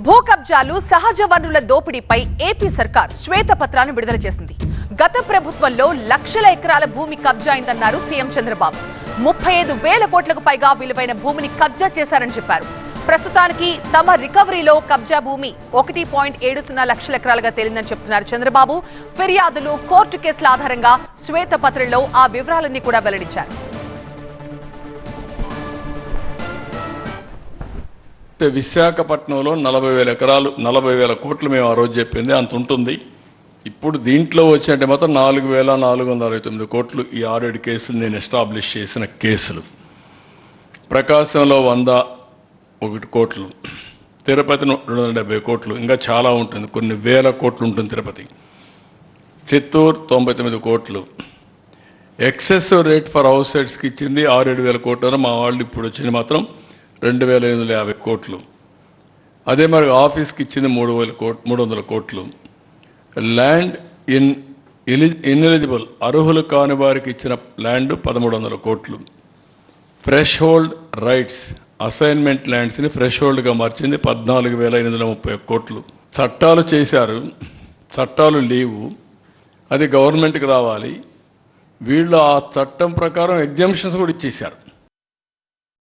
భూ కబ్జాలు సహజ వనరుల దోపిడీపై ఏపీ సర్కార్ శ్వేతపత్రాన్ని విడుదల చేసింది. గత ప్రభుత్వంలో లక్షల ఎకరాల భూమి కబ్జా అయిందన్నారు సీఎం చంద్రబాబు. 35,000 కోట్లకు పైగా విలువైన భూమిని కబ్జా చేశారని చెప్పారు. ప్రస్తుతానికి తమ రికవరీలో కబ్జా భూమి 1.70 లక్షల ఎకరాలుగా తేలిందని చెప్తున్నారు చంద్రబాబు. ఫిర్యాదులు, కోర్టు కేసుల ఆధారంగా శ్వేతపత్రంలో ఆ వివరాలన్నీ కూడా వెల్లడించారు. విశాఖపట్నంలో 40,000 ఎకరాలు 40,000 కోట్లు మేము ఆ రోజు చెప్పింది అంత ఉంటుంది. ఇప్పుడు దీంట్లో వచ్చేంటే మాత్రం 4,469 కోట్లు ఈ 6 కేసులు నేను ఎస్టాబ్లిష్ చేసిన కేసులు. ప్రకాశంలో 101 కోట్లు, తిరుపతి 270 కోట్లు, ఇంకా చాలా ఉంటుంది, కొన్ని వేల కోట్లు ఉంటుంది తిరుపతి. చిత్తూరు 99 కోట్లు. ఎక్సెసివ్ రేట్ ఫర్ హౌస్ సైట్స్కి ఇచ్చింది 6,000 కోట్లు. మా వాళ్ళు ఇప్పుడు వచ్చింది మాత్రం 2,850 కోట్లు. అదే మరి ఆఫీస్కి ఇచ్చింది 300 కోట్లు. ల్యాండ్ ఇన్ఎలిజిబుల్ అర్హులు కాని వారికి ఇచ్చిన ల్యాండ్ 1,300 కోట్లు. ఫ్రెష్ హోల్డ్ రైట్స్ అసైన్మెంట్ ల్యాండ్స్ని ఫ్రెష్ హోల్డ్గా మార్చింది 14,830 కోట్లు. చట్టాలు చేశారు, చట్టాలు లేవు, అది గవర్నమెంట్కి రావాలి. వీళ్ళు ఆ చట్టం ప్రకారం ఎగ్జామ్షన్స్ కూడా ఇచ్చేశారు.